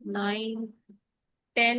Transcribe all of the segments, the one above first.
9, 10,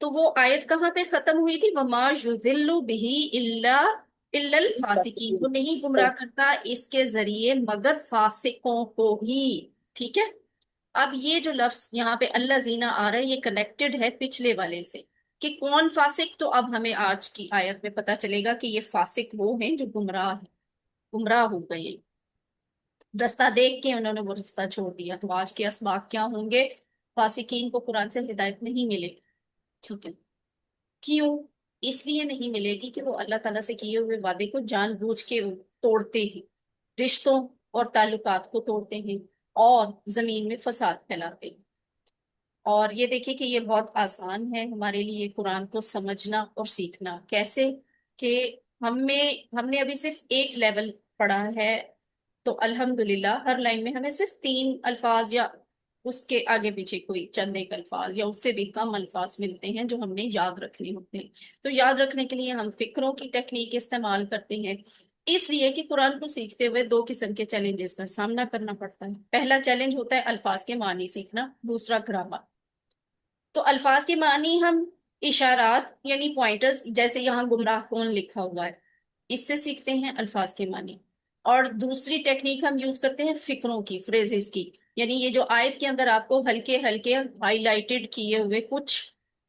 تو وہ آیت کہاں پہ ختم ہوئی تھی؟ وما یضل بہ الا الفاسقین، وہ نہیں گمراہ کرتا اس کے ذریعے مگر فاسقوں کو ہی، ٹھیک ہے؟ اب یہ جو لفظ یہاں پہ اللہ زینا آ رہا ہے یہ کنیکٹڈ ہے پچھلے والے سے، کہ کون فاسق، تو اب ہمیں آج کی آیت میں پتا چلے گا کہ یہ فاسق وہ ہیں جو گمراہ ہیں، گمراہ ہو گئے، رستہ دیکھ کے انہوں نے وہ رستہ چھوڑ دیا۔ تو آج کے اسباق کیا ہوں گے؟ فاسقین کو قرآن سے ہدایت نہیں ملے گی، ٹھیک ہے؟ کیوں؟ اس لیے نہیں ملے گی کہ وہ اللہ تعالیٰ سے کیے ہوئے وعدے کو جان بوجھ کے توڑتے ہیں، رشتوں اور تعلقات کو توڑتے ہیں اور زمین میں فساد پھیلاتے ہیں۔ اور یہ دیکھیں کہ یہ بہت آسان ہے ہمارے لیے قرآن کو سمجھنا اور سیکھنا، کیسے کہ ہم نے ابھی صرف ایک لیول پڑھا ہے، تو الحمدللہ ہر لائن میں ہمیں صرف 3 الفاظ یا اس کے آگے پیچھے کوئی چند ایک الفاظ یا اس سے بھی کم الفاظ ملتے ہیں جو ہم نے یاد رکھنے ہوتے ہیں۔ تو یاد رکھنے کے لیے ہم فکروں کی ٹیکنیک استعمال کرتے ہیں، اس لیے کہ قرآن کو سیکھتے ہوئے 2 قسم کے چیلنجز کا سامنا کرنا پڑتا ہے۔ پہلا چیلنج ہوتا ہے الفاظ کے معنی سیکھنا، دوسرا گرامر۔ تو الفاظ کے معنی ہم اشارات یعنی پوائنٹرز، جیسے یہاں گمراہ کون لکھا ہوا ہے، اس سے سیکھتے ہیں الفاظ کے معنی۔ اور دوسری ٹیکنیک ہم یوز کرتے ہیں فکروں کی، فریزز کی، یعنی یہ جو آیت کے اندر آپ کو ہلکے ہلکے ہائی لائٹڈ کیے ہوئے کچھ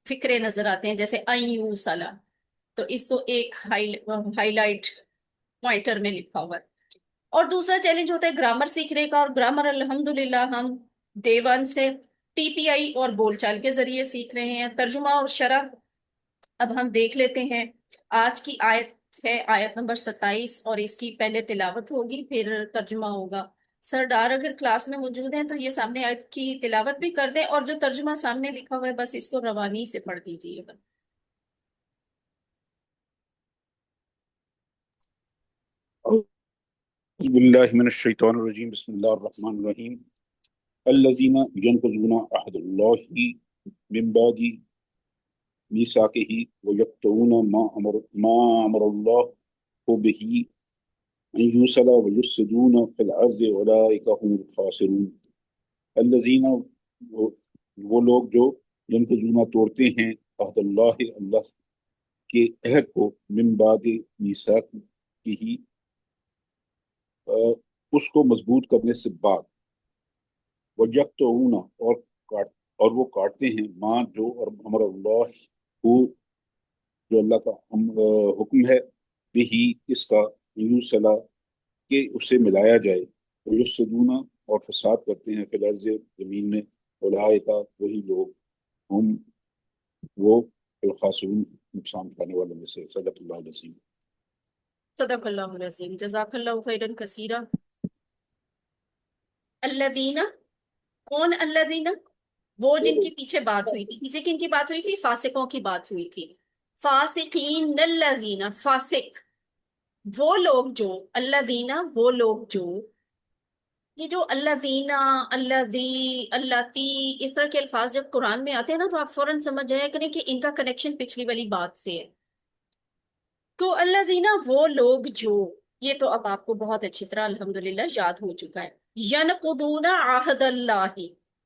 فکرے نظر آتے ہیں، جیسے ایو سلا، تو اس کو ایک ہائی لائٹ پوائنٹر میں لکھا ہوا ہے۔ اور دوسرا چیلنج ہوتا ہے گرامر سیکھنے کا، اور گرامر الحمدللہ ہم ڈے ون سے ٹی پی آئی اور بول چال کے ذریعے سیکھ رہے ہیں۔ ترجمہ اور شرح اب ہم دیکھ لیتے ہیں۔ آج کی آیت ہے آیت نمبر 27، اور اس کی پہلے تلاوت ہوگی پھر ترجمہ ہوگا۔ سر ڈار اگر کلاس میں موجود ہیں تو یہ سامنے آیت کی تلاوت بھی کر دیں، اور جو ترجمہ سامنے لکھا ہوا ہے بس اس کو روانی سے پڑھ دیجیے گا۔ أعوذ بالله من الشيطان الرجيم بسم الله الرحمن الرحيم الذين ينقضون عهد الله من بعد ميثاقه ويقطعون ما أمر الله به أن يوصل ويفسدون في الأرض أولئك هم الخاسرون۔ الذين وہ لوگ جو ينقضون توڑتے ہیں عہد اللہ اللہ کے عہد کو من بعد میثاقہ اس کو مضبوط کرنے سے بعد، وَيَقْطَعُونَ اور وہ کاٹتے ہیں ماں جو اور امر اللہ کو جو اللہ کا حکم ہے، بھی اس کا یوصلا کہ اسے ملایا جائے، وَيُفْسِدُونَ اور فساد کرتے ہیں فی الارض زمین میں، اولئک وہی لوگ ہم وہ الخاسرون نقصان اٹھانے والوں میں سے۔ صدق اللہ العظیم۔ صدق اللہ العظیم، جزاک اللہ خیرا کثیرا۔ الذین، کون الذین؟ وہ جن کے پیچھے بات ہوئی تھی، پیچھے کن کی بات ہوئی تھی؟ فاسقوں کی بات ہوئی تھی۔ فاسقین الذین، فاسق وہ لوگ جو، الذین وہ لوگ جو، یہ جو الذین، الذی، اللاتی، اس طرح کے الفاظ جب قرآن میں آتے ہیں نا تو آپ فوراً سمجھ جایا کریں کہ ان کا کنیکشن پچھلی والی بات سے ہے۔ تو الذین وہ لوگ جو، یہ تو اب آپ کو بہت اچھی طرح الحمدللہ یاد ہو چکا ہے۔ ینقضون عہد اللہ،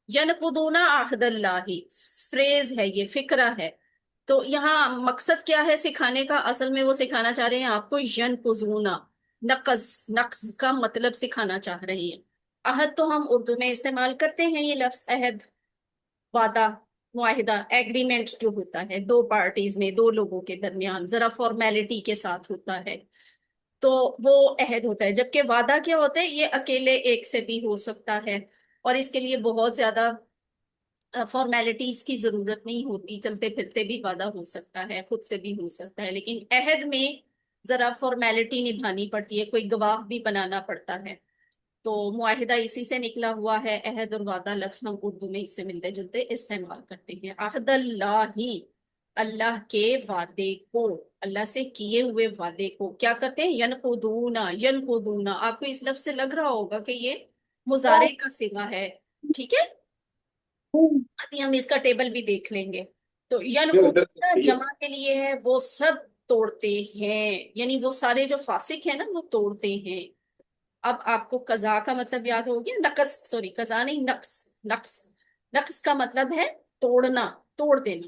ینقضون عہد اللہ فریز ہے، یہ فکرہ ہے۔ تو یہاں مقصد کیا ہے سکھانے کا؟ اصل میں وہ سکھانا چاہ رہے ہیں آپ کو ینقضون، نقض، نقض کا مطلب سکھانا چاہ رہے ہیں۔ عہد تو ہم اردو میں استعمال کرتے ہیں یہ لفظ، عہد، وعدہ، معاہدہ، ایگریمنٹ جو ہوتا ہے 2 پارٹیز میں، 2 لوگوں کے درمیان، ذرا فارمیلٹی کے ساتھ ہوتا ہے، تو وہ عہد ہوتا ہے۔ جبکہ وعدہ کیا ہوتا ہے؟ یہ اکیلے ایک سے بھی ہو سکتا ہے، اور اس کے لیے بہت زیادہ فارمیلٹیز کی ضرورت نہیں ہوتی، چلتے پھرتے بھی وعدہ ہو سکتا ہے، خود سے بھی ہو سکتا ہے۔ لیکن عہد میں ذرا فارمیلٹی نبھانی پڑتی ہے، کوئی گواہ بھی بنانا پڑتا ہے۔ تو معاہدہ اسی سے نکلا ہوا ہے، عہد اور وعدہ لفظ ہم اردو میں اس سے ملتے جلتے استعمال کرتے ہیں۔ عہد اللہ، اللہ کے وعدے کو، اللہ سے کیے ہوئے وعدے کو کیا کرتے ہیں؟ ینقضون، ینقضون، آپ کو اس لفظ سے لگ رہا ہوگا کہ یہ مضارع کا صیغہ ہے، ٹھیک ہے؟ ابھی ہم اس کا ٹیبل بھی دیکھ لیں گے۔ تو ینقضون جمع کے لیے ہے، وہ سب توڑتے ہیں، یعنی وہ سارے جو فاسق ہیں نا وہ توڑتے ہیں۔ اب آپ کو قضا کا مطلب یاد ہو گیا، نقص، سوری قضا نہیں، نقص، نقص، نقص کا مطلب ہے توڑنا، توڑ دینا۔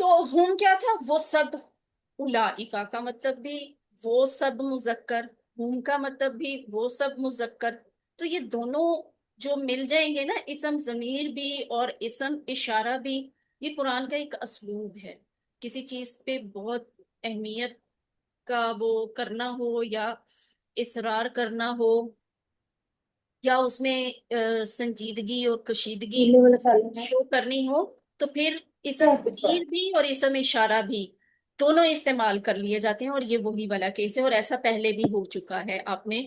تو ہم کیا تھا؟ وہ سب. اولائکا کا مطلب بھی وہ سب مذکر، ہم کا مطلب بھی وہ سب مذکر. تو یہ دونوں جو مل جائیں گے نا، اسم ضمیر بھی اور اسم اشارہ بھی، یہ قرآن کا ایک اسلوب ہے. کسی چیز پہ بہت اہمیت کا وہ کرنا ہو، یا اصرار کرنا ہو، یا اس میں سنجیدگی اور کشیدگی شو کرنی ہو، تو پھر اسم ضمیر بھی اور اسم اشارہ بھی دونوں استعمال کر لیے جاتے ہیں. اور یہ وہی والا کیس ہے، اور ایسا پہلے بھی ہو چکا ہے. آپ نے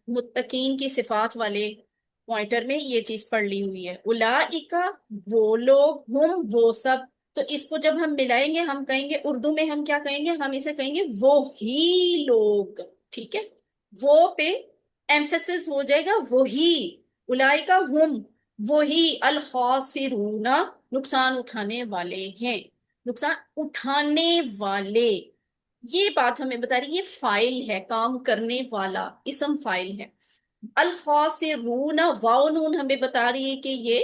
متقین کی صفات والے پوائنٹر میں یہ چیز پڑھ لی ہوئی ہے. اولئکا وہ لوگ، ہم وہ سب. تو اس کو جب ہم ملائیں گے، ہم کہیں گے اردو میں، ہم کیا کہیں گے؟ ہم اسے کہیں گے وہی لوگ. ٹھیک ہے، وہ پہ ایمفیسس ہو جائے گا، وہی. اولئکا ہم وہی، الخاسرون نقصان اٹھانے والے ہیں. نقصان اٹھانے والے، یہ بات ہمیں بتا رہی ہے. یہ فائل ہے، کام کرنے والا اسم فائل ہے. الخاسرون، واو نون ہمیں بتا رہی ہے کہ یہ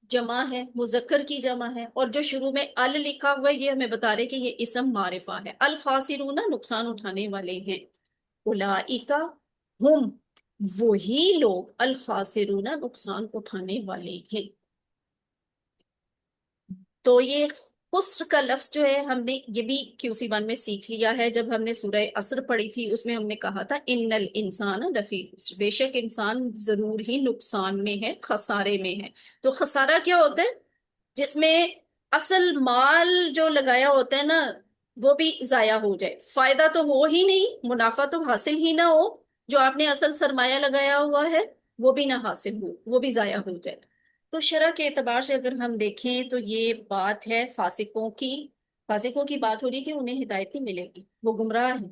جمع ہے، مذکر کی جمع ہے. اور جو شروع میں ال لکھا ہوا ہے، یہ ہمیں بتا رہے کہ یہ اسم معرفہ ہے. الخاسرون نقصان اٹھانے والے ہیں. اولئک ہم وہی لوگ، الخاسرون نقصان اٹھانے والے ہیں. تو یہ خسر کا لفظ جو ہے، ہم نے یہ بھی QC1 میں سیکھ لیا ہے. جب ہم نے سورہ عصر پڑھی تھی، اس میں ہم نے کہا تھا ان الانسان لفی خسر، بے شک انسان ضرور ہی نقصان میں ہے، خسارے میں ہے. تو خسارہ کیا ہوتا ہے؟ جس میں اصل مال جو لگایا ہوتا ہے نا، وہ بھی ضائع ہو جائے. فائدہ تو ہو ہی نہیں، منافع تو حاصل ہی نہ ہو. جو آپ نے اصل سرمایہ لگایا ہوا ہے وہ بھی نہ حاصل ہو، وہ بھی ضائع ہو جائے. تو شرع کے اعتبار سے اگر ہم دیکھیں تو یہ بات ہے فاسقوں کی. فاسقوں کی بات ہو رہی ہے کہ انہیں ہدایت نہیں ملے گی، وہ گمراہ ہیں.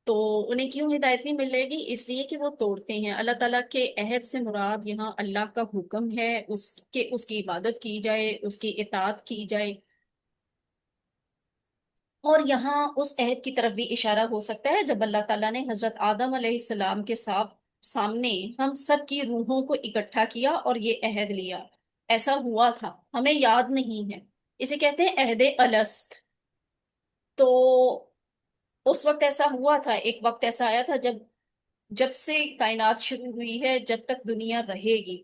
تو انہیں کیوں ہدایت نہیں ملے گی؟ اس لیے کہ وہ توڑتے ہیں. اللہ تعالیٰ کے عہد سے مراد یہاں اللہ کا حکم ہے، اس کی عبادت کی جائے، اس کی اطاعت کی جائے. اور یہاں اس عہد کی طرف بھی اشارہ ہو سکتا ہے جب اللہ تعالیٰ نے حضرت آدم علیہ السلام کے سامنے ہم سب کی روحوں کو اکٹھا کیا اور یہ عہد لیا. ایسا ہوا تھا، ہمیں یاد نہیں ہے. اسے کہتے ہیں عہد الست. تو اس وقت ایسا ہوا تھا، ایک وقت ایسا آیا تھا جب سے کائنات شروع ہوئی ہے، جب تک دنیا رہے گی،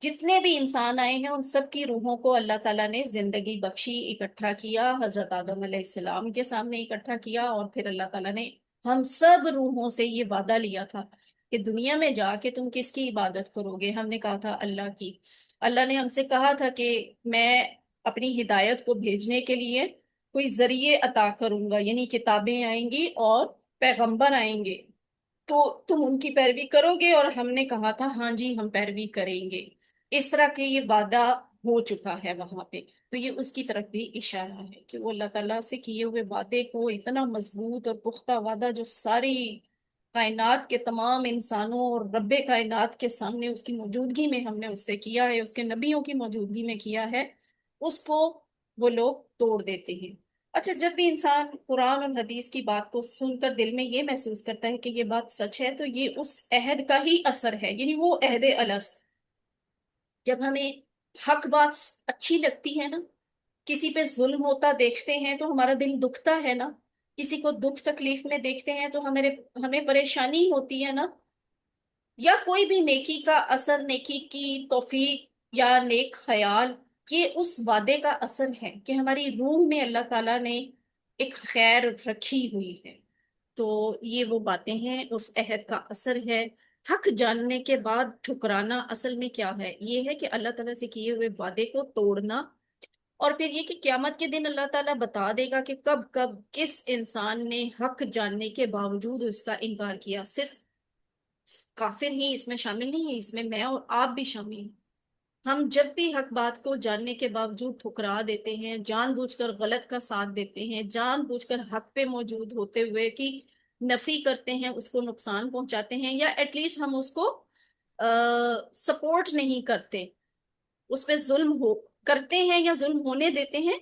جتنے بھی انسان آئے ہیں ان سب کی روحوں کو اللہ تعالیٰ نے زندگی بخشی، اکٹھا کیا، حضرت آدم علیہ السلام کے سامنے اکٹھا کیا. اور پھر اللہ تعالیٰ نے ہم سب روحوں سے یہ وعدہ لیا تھا کہ دنیا میں جا کے تم کس کی عبادت کرو گے؟ ہم نے کہا تھا اللہ کی. اللہ نے ہم سے کہا تھا کہ میں اپنی ہدایت کو بھیجنے کے لیے کوئی ذریعے عطا کروں گا، یعنی کتابیں آئیں گی اور پیغمبر آئیں گے، تو تم ان کی پیروی کرو گے. اور ہم نے کہا تھا ہاں جی ہم پیروی کریں گے. اس طرح کے یہ وعدہ ہو چکا ہے وہاں پہ. تو یہ اس کی طرف بھی اشارہ ہے کہ وہ اللہ تعالیٰ سے کیے ہوئے وعدے کو، اتنا مضبوط اور پختہ وعدہ جو ساری کائنات کے تمام انسانوں اور رب کائنات کے سامنے اس کی موجودگی میں ہم نے اس سے کیا ہے، اس کے نبیوں کی موجودگی میں کیا ہے، اس کو وہ لوگ توڑ دیتے ہیں. اچھا، جب بھی انسان قرآن اور حدیث کی بات کو سن کر دل میں یہ محسوس کرتا ہے کہ یہ بات سچ ہے، تو یہ اس عہد کا ہی اثر ہے، یعنی وہ عہد الست. جب ہمیں حق بات اچھی لگتی ہے نا، کسی پہ ظلم ہوتا دیکھتے ہیں تو ہمارا دل دکھتا ہے نا، کسی کو دکھ تکلیف میں دیکھتے ہیں تو ہمیں پریشانی ہوتی ہے نا. یا کوئی بھی نیکی کا اثر، نیکی کی توفیق یا نیک خیال، یہ اس وعدے کا اثر ہے کہ ہماری روح میں اللہ تعالیٰ نے ایک خیر رکھی ہوئی ہے. تو یہ وہ باتیں ہیں، اس عہد کا اثر ہے. حق جاننے کے بعد ٹھکرانا اصل میں کیا ہے؟ یہ ہے کہ اللہ تعالیٰ سے کیے ہوئے وعدے کو توڑنا. اور پھر یہ کہ قیامت کے دن اللہ تعالیٰ بتا دے گا کہ کب کب کس انسان نے حق جاننے کے باوجود اس کا انکار کیا. صرف کافر ہی اس میں شامل نہیں ہے، اس میں اور آپ بھی شامل ہیں. ہم جب بھی حق بات کو جاننے کے باوجود ٹھکرا دیتے ہیں، جان بوجھ کر غلط کا ساتھ دیتے ہیں، جان بوجھ کر حق پہ موجود ہوتے ہوئے کی نفی کرتے ہیں، اس کو نقصان پہنچاتے ہیں، یا ایٹ لیسٹ ہم اس کو سپورٹ نہیں کرتے، اس پہ ظلم کرتے ہیں یا ظلم ہونے دیتے ہیں،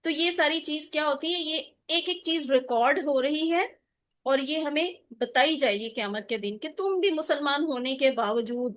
تو یہ ساری چیز کیا ہوتی ہے؟ یہ ایک ایک چیز ریکارڈ ہو رہی ہے اور یہ ہمیں بتائی جائے گی قیامت کے دن کہ تم بھی مسلمان ہونے کے باوجود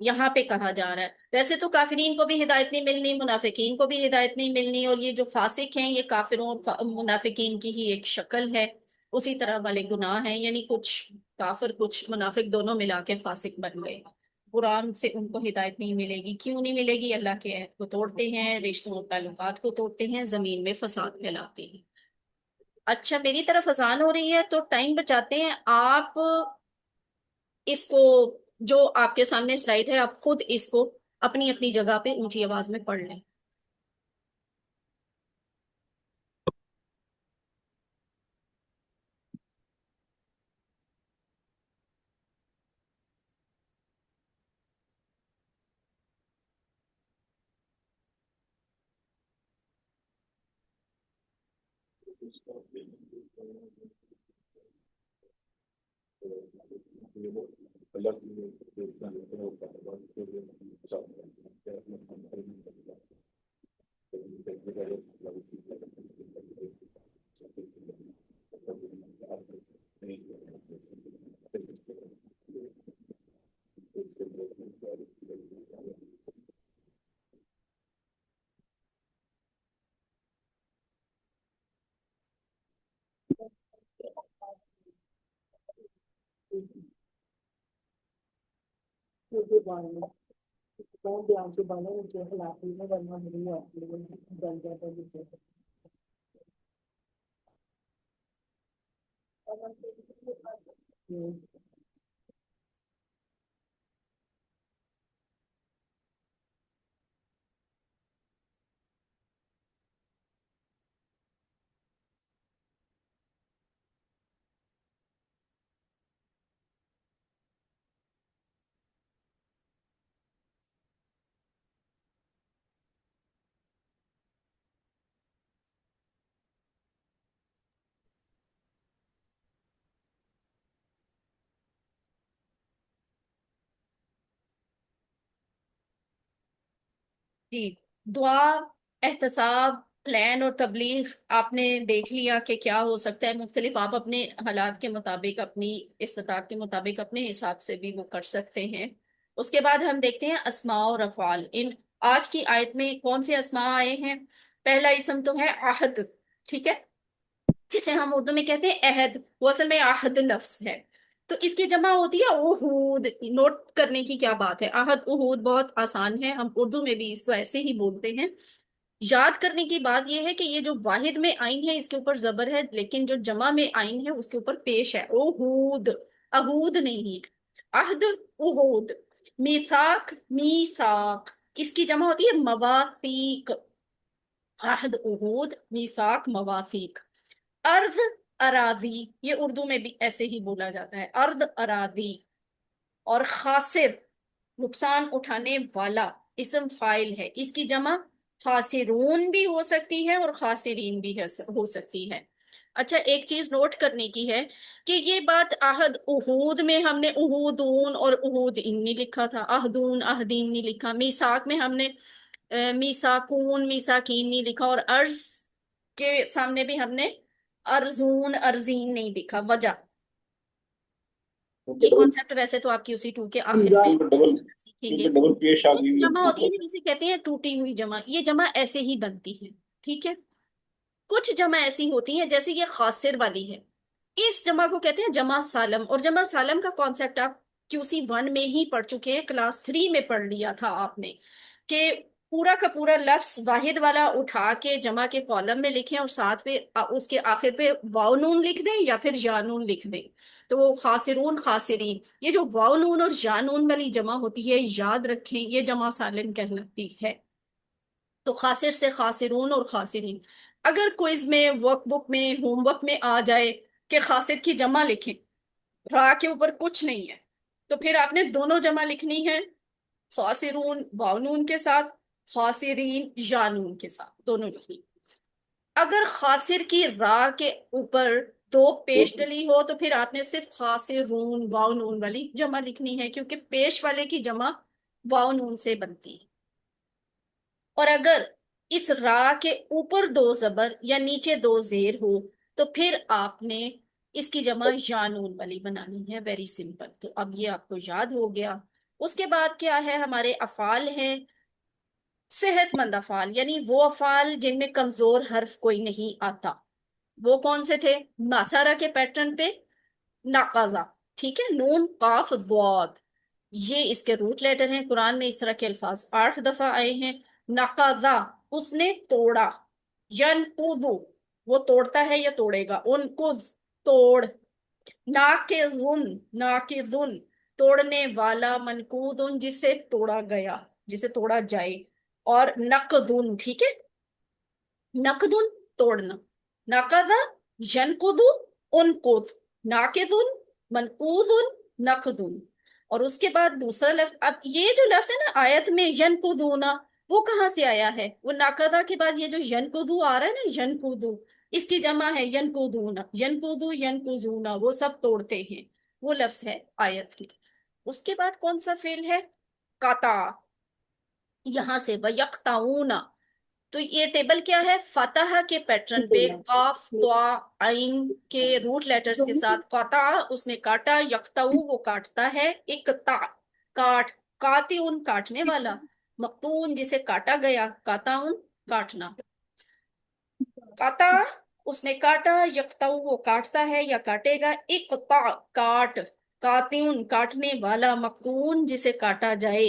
یہاں پہ کہا جا رہا ہے. ویسے تو کافرین کو بھی ہدایت نہیں ملنی، منافقین کو بھی ہدایت نہیں ملنی، اور یہ جو فاسق ہیں یہ کافروں اور منافقین کی ہی ایک شکل ہے، اسی طرح والے گناہ ہیں، یعنی کچھ کافر کچھ منافق دونوں ملا کے فاسق بن گئے. قرآن سے ان کو ہدایت نہیں ملے گی. کیوں نہیں ملے گی؟ اللہ کے عہد کو توڑتے ہیں، رشتوں اور تعلقات کو توڑتے ہیں، زمین میں فساد پھیلاتے ہیں. اچھا میری طرف اذان ہو رہی ہے تو ٹائم بچاتے ہیں آپ. اس کو جو آپ کے سامنے سلائڈ ہے آپ خود اس کو اپنی اپنی جگہ پہ اونچی آواز میں پڑھ لیں. جی. دعا، احتساب، پلان اور تبلیغ آپ نے دیکھ لیا کہ کیا ہو سکتا ہے. مختلف آپ اپنے حالات کے مطابق، اپنی استطاعت کے مطابق اپنے حساب سے بھی وہ کر سکتے ہیں. اس کے بعد ہم دیکھتے ہیں اسماء اور افعال. آج کی آیت میں کون سے اسماء آئے ہیں؟ پہلا اسم تو ہے عہد، ٹھیک ہے، جسے ہم اردو میں کہتے ہیں عہد، وہ اصل میں عہد لفظ ہے. تو اس کی جمع ہوتی ہے عہود. نوٹ کرنے کی کیا بات ہے، عہد عہود بہت آسان ہے، ہم اردو میں بھی اس کو ایسے ہی بولتے ہیں. یاد کرنے کی بات یہ ہے کہ یہ جو واحد میں آئین ہے اس کے اوپر زبر ہے، لیکن جو جمع میں آئین ہے اس کے اوپر پیش ہے، عہود، عہود نہیں ہے. عہد، عہود. میثاق، میثاق، اس کی جمع ہوتی ہے مواثیق. عہد، عہود، میثاق، مواثیق. ارض، اراضی، یہ اردو میں بھی ایسے ہی بولا جاتا ہے، ارض، اراضی. اور خاسر، نقصان اٹھانے والا، اسم فائل ہے، اس کی جمع خاسرون بھی ہو سکتی ہے اور خاسرین بھی ہو سکتی ہے. اچھا ایک چیز نوٹ کرنے کی ہے کہ یہ بات عہد عہود میں ہم نے عہودون اور عہود ان نہیں لکھا تھا، عہدون عہدین نہیں لکھا. میثاق میں ہم نے میثاقون میثاقین نہیں لکھا، اور ارض کے سامنے بھی ہم نے ارزون ارزین نہیں لکھا. وجہ یہ کانسیپٹ ویسے تو آپ کی اسی ٹو کے آخر میں سیکھیں گے. ڈبل پیش آ گئی جمع ہوتی ہے جسے کہتے ہیں ٹوٹی ہوئی جمع، یہ جمع ایسے ہی بنتی ہے، ٹھیک ہے. کچھ جمع ایسی ہوتی ہیں جیسے یہ خاصر والی ہے، اس جمع کو کہتے ہیں جمع سالم. اور جمع سالم کا کانسیپٹ آپ QC 1 میں ہی پڑھ چکے ہیں، کلاس 3 میں پڑھ لیا تھا آپ نے، کہ پورا کا پورا لفظ واحد والا اٹھا کے جمع کے کالم میں لکھیں اور ساتھ پہ اس کے آخر پہ واو نون لکھ دیں یا پھر یا نون لکھ دیں. تو وہ خاسرون خاسرین، یہ جو واو نون اور یا نون والی جمع ہوتی ہے یاد رکھیں یہ جمع سالم کہلاتی ہے. تو خاسر سے خاسرون اور خاسرین. اگر کوئز میں، ورک بک میں، ہوم ورک میں آ جائے کہ خاسر کی جمع لکھیں، را کے اوپر کچھ نہیں ہے، تو پھر آپ نے دونوں جمع لکھنی ہے، خاسرون واو نون کے ساتھ، خاسرین یا نون کے ساتھ، دونوں لکھنی. اگر خاسر کی را کے اوپر دو پیش ڈلی ہو تو پھر آپ نے صرف خاسرون واو نون والی جمع لکھنی ہے، کیونکہ پیش والے کی جمع واو نون سے بنتی ہے. اور اگر اس را کے اوپر دو زبر یا نیچے دو زیر ہو تو پھر آپ نے اس کی جمع یا نون والی بنانی ہے. Very simple. تو اب یہ آپ کو یاد ہو گیا اس کے بعد کیا ہے ہمارے افعال ہیں صحت مند افعال، یعنی وہ افعال جن میں کمزور حرف کوئی نہیں آتا۔ وہ کون سے تھے؟ ناسارا کے پیٹرن پہ ناقضہ، ٹھیک ہے، نون قاف ضاد، یہ اس کے روٹ لیٹر ہیں۔ قرآن میں اس طرح کے الفاظ 8 دفعہ آئے ہیں۔ نقضہ، اس نے توڑا۔ ینقضو، وہ توڑتا ہے یا توڑے گا، انقض، توڑ۔ ناقضن، ناقضن، توڑنے والا، منقوضن، جسے توڑا گیا، جسے توڑا جائے۔ اور نقضن، ٹھیک ہے، نقدن، توڑنا، نقض، ینقض، انقض، ناقض، منقوض، نقض۔ اور اس کے بعد دوسرا لفظ، اب یہ جو لفظ ہے نا آیت میں ینقضونا، وہ کہاں سے آیا ہے؟ وہ ناقضہ کے بعد یہ جو ینقضو آ رہا ہے نا، ینقضو، اس کی جمع ہے ینقضونا، ینقضو، ینقضونا، وہ سب توڑتے ہیں، وہ لفظ ہے آیت میں۔ اس کے بعد کون سا فعل ہے؟ قطع، یہاں سے وَيَقْطَعُونَ، تو یہ ٹیبل کیا ہے؟ فتح کے پیٹرن پہ قاف طا عین کے روٹ لیٹرز کے ساتھ قطع، اس نے کاٹا، یقطعو، وہ کاٹتا ہے، اقطع، کاٹ، قاطعن، کاٹنے والا، مقطون، جسے کاٹا گیا، قاطعن، کاٹنا، قطع، اس نے کاٹا، یقطعو، وہ کاٹتا ہے یا کاٹے گا، اقطع، کاٹ، قاطعن، کاٹنے والا، مقطون، جسے کاٹا جائے،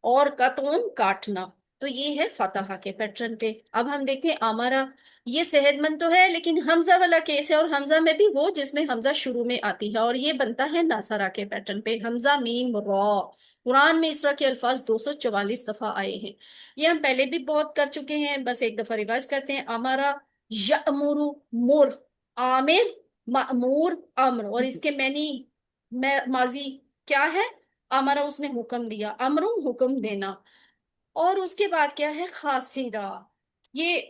اور قطعن، کاٹنا۔ تو یہ ہے فتح کے پیٹرن پہ۔ اب ہم دیکھیں امارا، یہ صحت مند تو ہے لیکن حمزہ والا کیس ہے، اور حمزہ میں بھی وہ جس میں حمزہ شروع میں آتی ہے، اور یہ بنتا ہے ناصرہ کے پیٹرن پہ، حمزہ میم را۔ قرآن میں اس طرح کے الفاظ 244 دفعہ آئے ہیں، یہ ہم پہلے بھی بہت کر چکے ہیں، بس ایک دفعہ ریوائز کرتے ہیں۔ امارا یأمر، مر، عامر، مأمور، امر، اور اس کے معنی ماضی کیا ہے؟ امرا، اس نے حکم دیا، امر، حکم دینا۔ اور اس کے بعد کیا ہے؟ خاصرہ، یہ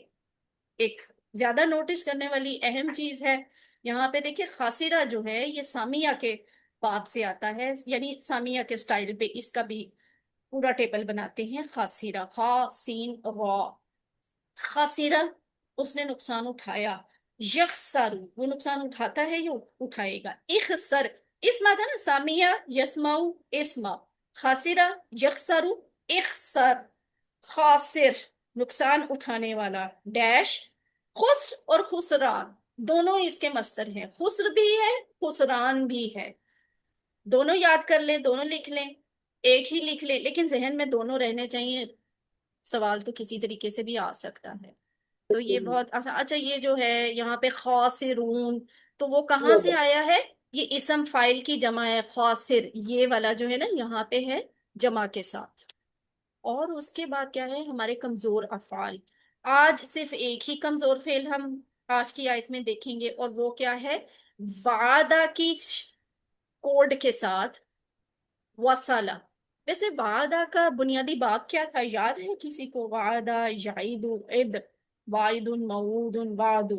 ایک زیادہ نوٹس کرنے والی اہم چیز ہے۔ یہاں پہ دیکھیں خاصرہ جو ہے یہ سامیہ کے باب سے آتا ہے، یعنی سامیہ کے سٹائل پہ اس کا بھی پورا ٹیبل بناتے ہیں۔ خاصرہ، خا سین را، خاصرہ، اس نے نقصان اٹھایا۔ یخسر، وہ نقصان اٹھاتا ہے یا اٹھائے گا۔ اخسر، اسم آتا نا، سامیہ یسمعو، اسما، خاصرہ، یخسر، اخسر، خاسر، نقصان اٹھانے والا، ڈیش۔ خسر اور خسران دونوں اس کے مصدر ہیں، خسر بھی ہے، خسران بھی ہے، دونوں یاد کر لیں، دونوں لکھ لیں، ایک ہی لکھ لیں، لیکن ذہن میں دونوں رہنے چاہیے، سوال تو کسی طریقے سے بھی آ سکتا ہے۔ تو یہ بہت آسان۔ اچھا، یہ جو ہے یہاں پہ خاسرون، تو وہ کہاں سے آیا ہے؟ یہ اسم فائل کی جمع ہے، خاسر، یہ والا جو ہے نا یہاں پہ ہے جمع کے ساتھ۔ اور اس کے بعد کیا ہے؟ ہمارے کمزور افعال۔ آج صرف ایک ہی کمزور فعل ہم آج کی آیت میں دیکھیں گے، اور وہ کیا ہے؟ وعدہ کی کوڈ کے ساتھ وصلہ۔ ویسے وعدہ کا بنیادی باب کیا تھا، یاد ہے کسی کو؟ وعدہ، یعید، عد، وعید، موعود، وعد،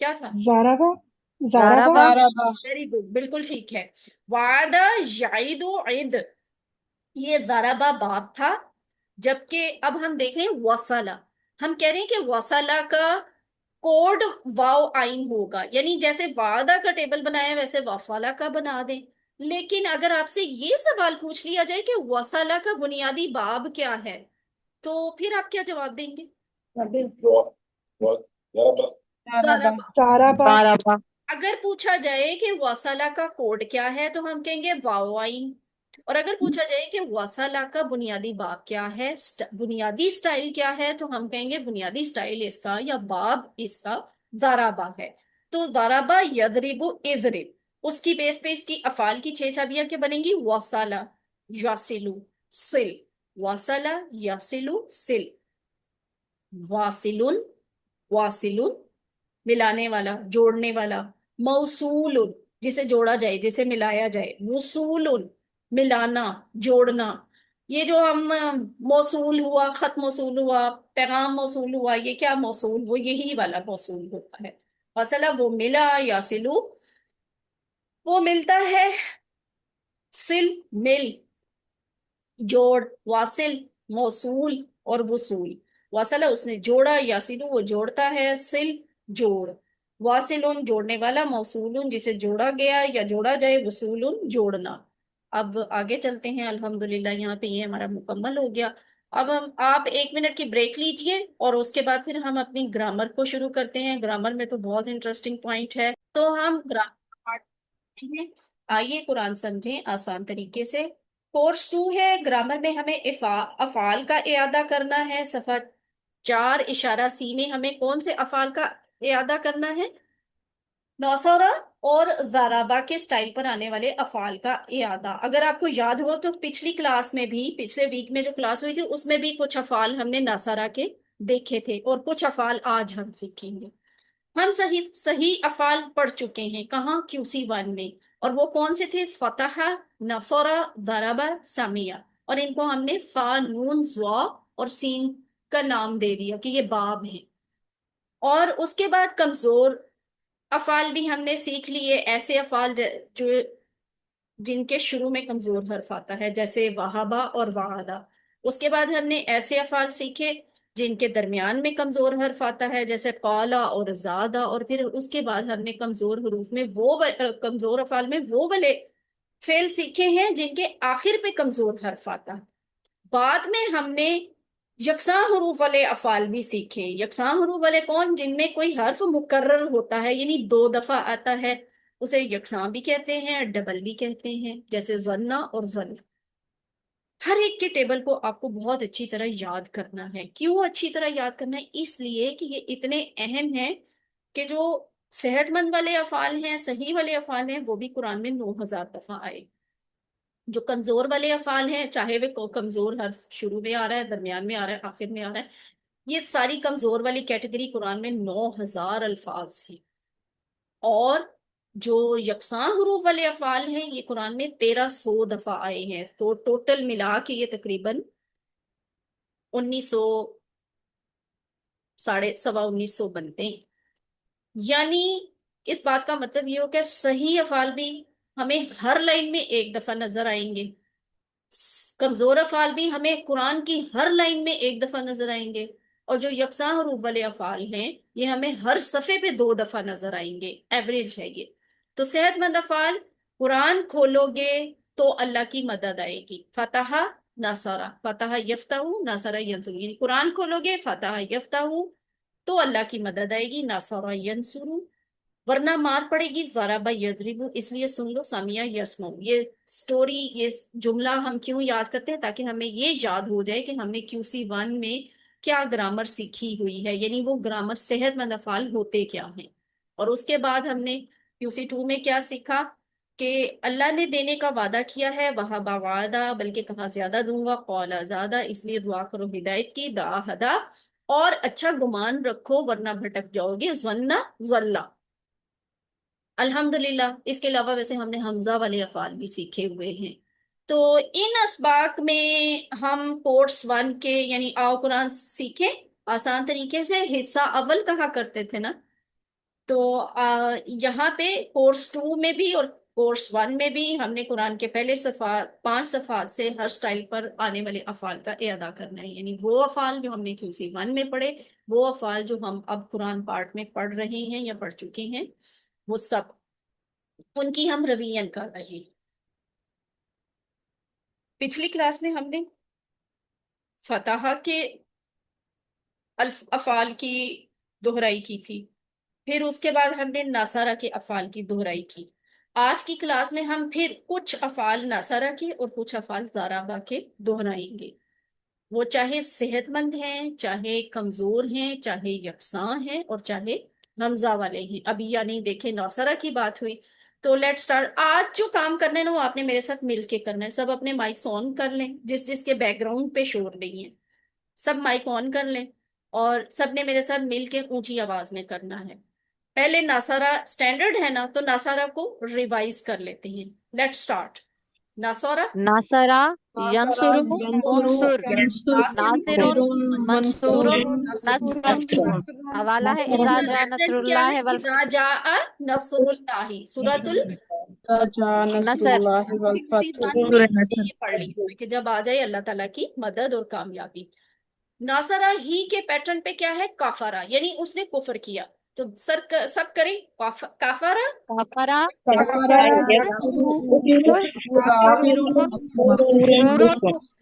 کیا تھا؟ زارابا، زارا زارابا، با، ویری گڈ، بالکل ٹھیک ہے۔ وعدہ، یعید، عد، یہ ضربہ باب تھا۔ جبکہ اب ہم دیکھ رہے ہیں وصلہ، ہم کہہ رہے ہیں کہ وصلہ کا کوڈ واو آئین ہوگا، یعنی جیسے وعدہ کا ٹیبل بنایا ویسے وصلہ کا بنا دیں۔ لیکن اگر آپ سے یہ سوال پوچھ لیا جائے کہ وصلہ کا بنیادی باب کیا ہے، تو پھر آپ کیا جواب دیں گے؟ زارا با، ضربہ۔ زارابا، اگر پوچھا جائے کہ وصلہ کا کوڈ کیا ہے تو ہم کہیں گے واو آئین، اور اگر پوچھا جائے کہ وصلہ کا بنیادی باب کیا ہے، بنیادی سٹائل کیا ہے، تو ہم کہیں گے بنیادی سٹائل اس کا یا باب اس کا ضربہ ہے۔ تو ضربہ یضرب، اضرب، اس کی بیس پہ اس کی افعال کی 6 چابیاں کیا بنیں گی؟ وصلہ، یصلو، صل، وصلہ، یصلو، صل، واصل، واصل، ملانے والا، جوڑنے والا، موصول، جسے جوڑا جائے، جسے ملایا جائے، وصول، ملانا، جوڑنا۔ یہ جو ہم موصول ہوا، خط موصول ہوا، پیغام موصول ہوا، یہ کیا موصول؟ وہ یہی والا موصول ہوتا ہے۔ مثلا وہ ملا، یا سلو، وہ ملتا ہے، سل، مل، جوڑ، واصل، موصول، اور وصول۔ واصلہ، اس نے جوڑا، یاسلو، وہ جوڑتا ہے، سل، جوڑ، واصل، جوڑنے والا، موصول، جسے جوڑا گیا یا جوڑا جائے، وصول، جوڑنا۔ اب آگے چلتے ہیں. الحمدللہ یہاں پہ یہ ہمارا مکمل ہو گیا. اب آپ 1 منٹ کی بریک لیجئے اور اس کے بعد پھر ہم اپنی گرامر کو شروع کرتے ہیں. گرامر میں تو بہت انٹرسٹنگ پوائنٹ ہے. تو ہم گرامر ہیں. آئیے قرآن سمجھیں آسان طریقے سے. کورس 2 ہے. گرامر میں ہمیں افعال کا اعادہ کرنا ہے. صفحہ 4 اشارہ C میں ہمیں کون سے افعال کا اعادہ کرنا ہے؟ نوسورا اور زارابا کے سٹائل پر آنے والے افعال کا اعادہ. اگر آپ کو یاد ہو تو پچھلی کلاس میں بھی، پچھلے ویک میں جو کلاس ہوئی تھی اس میں بھی کچھ افعال ہم نے ناسارا کے دیکھے تھے اور کچھ افعال آج ہم سیکھیں گے. ہم صحیح افعال پڑھ چکے ہیں. کہاں؟ QC1 میں. اور وہ کون سے تھے؟ فتح، نصرہ، ضربہ، سمیہ. اور ان کو ہم نے فا، نون، زوا اور سین کا نام دے دیا کہ یہ باب ہیں. اور اس کے بعد کمزور افعال بھی ہم نے سیکھ لیے. ایسے افعال جو جن کے شروع میں کمزور حرف آتا ہے، جیسے وہابا اور وعدہ. اس کے بعد ہم نے ایسے افعال سیکھے جن کے درمیان میں کمزور حرف آتا ہے، جیسے قالا اور زادہ. اور پھر اس کے بعد ہم نے کمزور حروف میں کمزور افعال میں وہ والے فعل سیکھے ہیں جن کے آخر پہ کمزور حرف آتا ہے. بعد میں ہم نے یکساں حروف والے افعال بھی سیکھے. یکساں حروف والے کون؟ جن میں کوئی حرف مکرر ہوتا ہے، یعنی 2 دفعہ آتا ہے. اسے یکساں بھی کہتے ہیں، ڈبل بھی کہتے ہیں، جیسے ظنہ اور ظن. ہر ایک کے ٹیبل کو آپ کو بہت اچھی طرح یاد کرنا ہے. کیوں اچھی طرح یاد کرنا ہے؟ اس لیے کہ یہ اتنے اہم ہیں کہ جو صحت مند والے افعال ہیں، صحیح والے افعال ہیں، وہ بھی قرآن میں 9000 دفعہ آئے. جو کمزور والے افعال ہیں، چاہے وہ کمزور حرف شروع میں آ رہا ہے، درمیان میں آ رہا ہے، آخر میں آ رہا ہے، یہ ساری کمزور والی کیٹیگری قرآن میں 9000 الفاظ ہیں. اور جو یکساں حروف والے افعال ہیں یہ قرآن میں 1300 دفعہ آئے ہیں. تو ٹوٹل ملا کے یہ تقریباً 1900، 1950 بنتے ہیں. یعنی اس بات کا مطلب یہ ہو کہ صحیح افعال بھی ہمیں ہر لائن میں 1 دفعہ نظر آئیں گے. کمزور افعال بھی ہمیں قرآن کی ہر لائن میں 1 دفعہ نظر آئیں گے. اور جو یکساں حروف والے افعال ہیں یہ ہمیں ہر صفحے پہ 2 دفعہ نظر آئیں گے. ایوریج ہے یہ. تو صحت مند افعال، قرآن کھولو گے تو اللہ کی مدد آئے گی. فتح، ناصرہ، فتح یفتح، ناصرہ ینصر. یعنی قرآن کھولو گے، فتح یفتح، تو اللہ کی مدد آئے گی، ناصرہ ینصر. ورنہ مار پڑے گی، ضرب یضرب. اس لیے سن لو، سمیع یسمع. یہ سٹوری، یہ جملہ ہم کیوں یاد کرتے ہیں؟ تاکہ ہمیں یہ یاد ہو جائے کہ ہم نے QC1 میں کیا گرامر سیکھی ہوئی ہے، یعنی وہ گرامر صحت مند افعال ہوتے کیا ہیں. اور اس کے بعد ہم نے QC2 میں کیا سیکھا کہ اللہ نے دینے کا وعدہ کیا ہے، وہابا وعدہ، بلکہ کہا زیادہ دوں گا، قولا زیادہ. اس لیے دعا کرو ہدایت کی، دعا ہدا. اور اچھا گمان رکھو ورنہ بھٹک جاؤ گے، ظنہ ضلع. الحمدللہ. اس کے علاوہ ویسے ہم نے حمزہ والے افعال بھی سیکھے ہوئے ہیں. تو ان اسباق میں ہم کورس 1 کے یعنی آؤ قرآن سیکھیں آسان طریقے سے حصہ اول کہا کرتے تھے نا. تو یہاں پہ کورس 2 میں بھی اور کورس 1 میں بھی ہم نے قرآن کے پہلے 5 صفحات سے ہر سٹائل پر آنے والے افعال کا اعادہ کرنا ہے. یعنی وہ افعال جو ہم نے QC1 میں پڑھے، وہ افعال جو ہم اب قرآن پارٹ میں پڑھ رہے ہیں یا پڑھ چکے ہیں، وہ سب ان کی ہم ریویژن کر رہے ہیں. پچھلی کلاس میں ہم نے فتح کے افعال کی دہرائی کی تھی، پھر اس کے بعد ہم نے ناصرہ کے افعال کی دہرائی کی. آج کی کلاس میں ہم پھر کچھ افعال ناصرہ کے اور کچھ افعال ضربہ کے دہرائیں گے. وہ چاہے صحت مند ہیں، چاہے کمزور ہیں، چاہے یکساں ہیں، اور چاہے حمزہ والے ہیں. ابھی یعنی دیکھیں نوسرہ کی بات ہوئی. تو لیٹ سٹارٹ. آج جو کام کرنا ہے نا وہ آپ نے میرے ساتھ مل کے کرنا ہے. سب اپنے مائکس آن کر لیں، جس جس کے بیک گراؤنڈ پہ شور نہیں ہے سب مائک آن کر لیں، اور سب نے میرے ساتھ مل کے اونچی آواز میں کرنا ہے. پہلے ناصرہ سٹینڈرڈ ہے نا، تو ناصرہ کو ریوائز کر لیتے ہیں. Let start. ناصرہ، ناصرہ، ینصر، انصر، ناصر، ناصر، منصور، نصر. نصر. حوالہ ہے اذا جاء نصر ریفرنس کیا اللہ ہے؟ اذا والفتح. جاء نصر اللہ. سورۃ نصر. سورہ نصر. یہ پڑھ لی کہ جب آ جائے اللہ تعالیٰ کی مدد اور کامیابی. ناصرہ ہی کے پیٹرن پہ کیا ہے؟ کافرہ، یعنی اس نے کفر کیا. تو سب کریں کافرا کفرا کفر یکفر کافرون مکفورن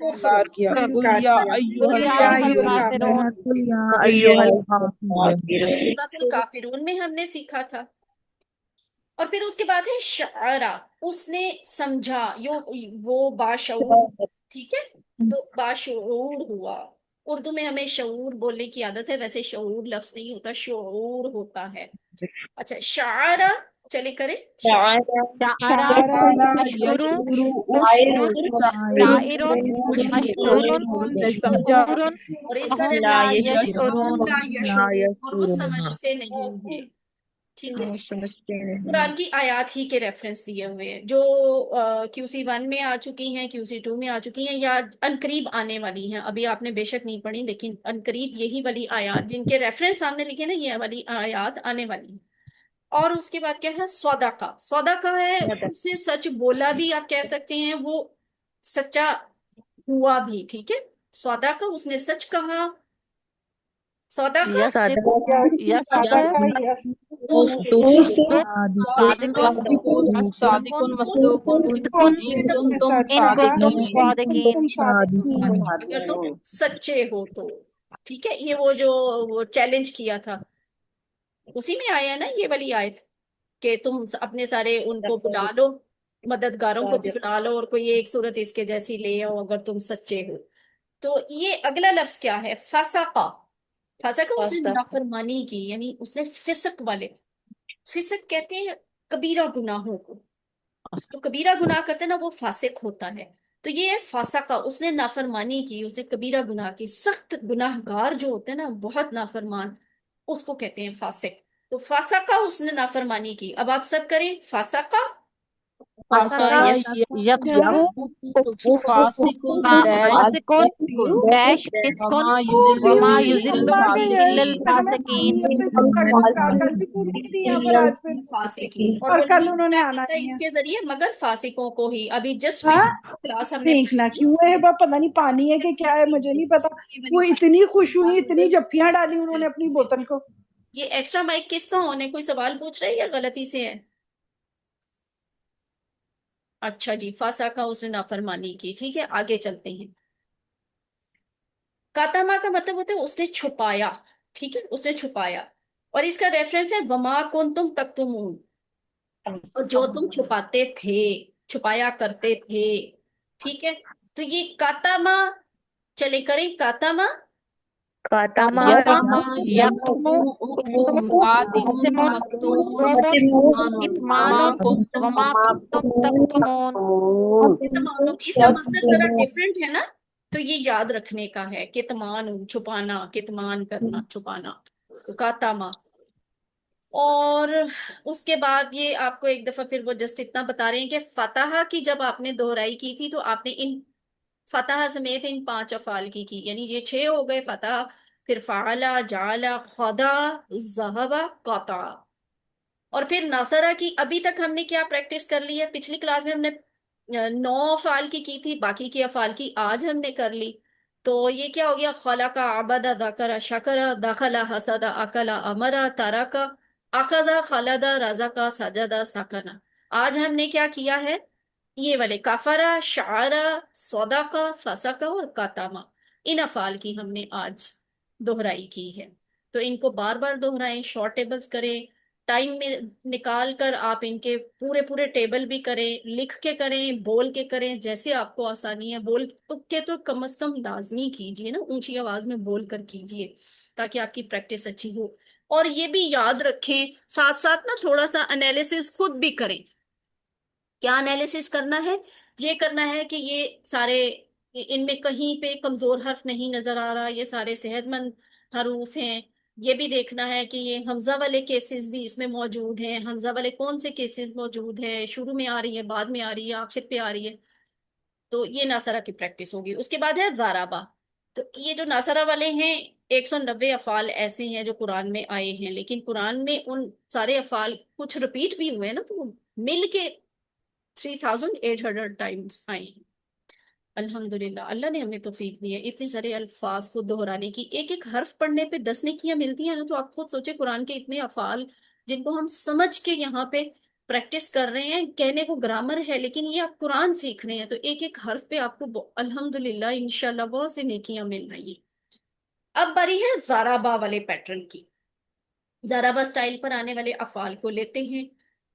انکار کیا قل یا ایھا قل یا الکافرون قل یا قل یا ایھا الکافرون سورۃ الکافرون میں ہم نے سیکھا تھا. اور پھر اس کے بعد ہے شعرا، اس نے سمجھا، وہ باشعور، ٹھیک ہے، تو باشعور ہوا. اردو میں ہمیں شعور بولنے کی عادت ہے، ویسے شعور لفظ نہیں ہوتا، شعور ہوتا ہے. اچھا شعرا، چلے کریں شعرا یشعر اشعر شاعر مشعور نے سمجھا مشہور اور اس کا وهم لا ریفرنس یشعرون لا لا یشعرون، اور وہ یذکرونہا سمجھتے نہیں ہیں. ٹھیک ہے، قرآن کی آیات ہی کے ریفرنس دیے ہوئے ہیں جو QC 1 میں آ چکی ہیں، QC 2 میں آ چکی ہیں، یا انقریب آنے والی ہیں. ابھی آپ نے بے شک نہیں پڑھی، لیکن انقریب یہی والی آیات جن کے ریفرنس سامنے لکھے نا، یہ والی آیات آنے والی ہیں. اور اس کے بعد کیا ہے؟ صدقہ. صدقہ ہے اس نے سچ بولا بھی آپ کہہ سکتے ہیں، وہ سچا ہوا بھی. ٹھیک ہے، صدقہ اس نے سچ کہا. صدقہ یصدق یصدق صادق مصدوق ان کنتم ان کنتم صادقین صادقین اگر تم سچے ہو تو. ٹھیک ہے، یہ وہ جو وہ چیلنج کیا تھا اسی میں آیا نا یہ والی آیت کہ تم اپنے سارے ان کو بلا لو، مددگاروں کو بھی بلا لو، اور کوئی ایک صورت اس کے جیسی لے آؤ اگر تم سچے ہو. تو یہ اگلا لفظ کیا ہے؟ فسقہ. فسقہ اس نے نافرمانی کی، یعنی اس نے فسق والے، فسق کہتے ہیں کبیرہ گناہوں کو، جو کبیرہ گناہ کرتے ہیں نا وہ فاسق ہوتا ہے. تو یہ ہے فاسقہ، اس نے نافرمانی کی، اس نے کبیرہ گناہ کی. سخت گناہ گار جو ہوتے ہیں نا، بہت نافرمان، اس کو کہتے ہیں فاسق. تو فاسقہ اس نے نافرمانی کی. اب آپ سب کریں فاسقہ فسق یفسق فاسقون فاسقون ڈیش فسقون وما یضل الا الفاسقین فاسقین، اور وہ کیا کرتا ہے اس کے ذریعے؟ مگر فاسقوں کو ہی. ابھی جسٹ کلاس ہم نے دیکھنا کیوں ہے وہ پتہ نہیں پانی ہے کہ کیا ہے مجھے نہیں پتا. وہ اتنی خوش ہوئی، اتنی جفیاں ڈالی انہوں نے اپنی بوتل کو. یہ ایکسٹرا مائک کس کا ہونے؟ کوئی سوال پوچھ رہے ہیں یا غلطی سے ہے؟ اچھا جی، فاسقہ اس نے نافرمانی کی. ٹھیک ہے، آگے چلتے ہیں. کاتاما کا مطلب ہوتا ہے اس نے چھپایا. ٹھیک ہے، اس نے چھپایا. اور اس کا ریفرنس ہے وما کنتم تکتمون، اور جو تم چھپاتے تھے، چھپایا کرتے تھے. ٹھیک ہے، تو یہ کاتاما، چلے کریں کاتاما کاتما یکتم یکتم یکتمون کتمان وما کنتم تکتمون. اس کا مقصد ذرا ڈیفرنٹ ہے نا، تو یہ یاد رکھنے کا ہے. کتمان چھپانا، کتمان کرنا، چھپانا. تو کاتاما. اور اس کے بعد یہ آپ کو ایک دفعہ پھر وہ جسٹ اتنا بتا رہے ہیں کہ فتح کی جب آپ نے دہرائی کی تھی تو آپ نے ان فتح سمیت ان 5 افعال کی، یعنی یہ 6 ہو گئے: فتح، پھر فعلا، جعلا، خدا، ذہب، قطع. اور پھر ناصرہ کی ابھی تک ہم نے کیا پریکٹس کر لی ہے؟ پچھلی کلاس میں ہم نے 9 افعال کی تھی، باقی کے افعال کی آج ہم نے کر لی. تو یہ کیا ہو گیا؟ خلق، عبد، ذکر، شکر، دخل، حسد، اکل، امر، ترک، اخذ، خلد، رزق، سجد، سکن. آج ہم نے کیا کیا ہے؟ یہ والے کفرا، شعرا، صدقہ، فسقہ اور کاتما، ان افعال کی ہم نے آج دہرائی کی ہے. تو ان کو بار بار دہرائیں، شارٹ ٹیبلز کریں، ٹائم میں نکال کر آپ ان کے پورے پورے ٹیبل بھی کریں، لکھ کے کریں، بول کے کریں، جیسے آپ کو آسانی ہے. بول کے تو کم از کم لازمی کیجئے نا، اونچی آواز میں بول کر کیجئے تاکہ آپ کی پریکٹس اچھی ہو. اور یہ بھی یاد رکھیں ساتھ ساتھ نا تھوڑا سا انالیسس خود بھی کریں. کیا انالیسس کرنا ہے؟ یہ کرنا ہے کہ یہ سارے، ان میں کہیں پہ کمزور حرف نہیں نظر آ رہا، یہ سارے صحت مند حروف ہیں. یہ بھی دیکھنا ہے کہ یہ حمزہ والے کیسز بھی اس میں موجود ہیں. حمزہ والے کون سے کیسز موجود ہیں؟ شروع میں آ رہی ہے، بعد میں آ رہی ہے، آخر پہ آ رہی ہے. تو یہ ناصرہ کی پریکٹس ہوگی. اس کے بعد ہے ضربہ. تو یہ جو ناصرہ والے ہیں 190 افعال ایسے ہیں جو قرآن میں آئے ہیں، لیکن قرآن میں ان سارے افعال کچھ ریپیٹ بھی ہوئے ہیں نا، تو وہ مل کے 3800 ٹائمز آئے ہیں. الحمدللہ اللہ نے ہمیں توفیق دی ہے اتنے سارے الفاظ کو دہرانے کی، ایک ایک حرف پڑھنے پہ 10 نیکیاں ملتی ہیں نا، تو آپ خود سوچے قرآن کے اتنے افعال جن کو ہم سمجھ کے یہاں پہ پریکٹس کر رہے ہیں، کہنے کو گرامر ہے لیکن یہ آپ قرآن سیکھ رہے ہیں، تو ایک ایک حرف پہ آپ کو الحمدللہ انشاءاللہ بہت سی نیکیاں مل رہی ہیں۔ اب باری ہے زارابا والے پیٹرن کی، زارابا سٹائل پر آنے والے افعال کو لیتے ہیں،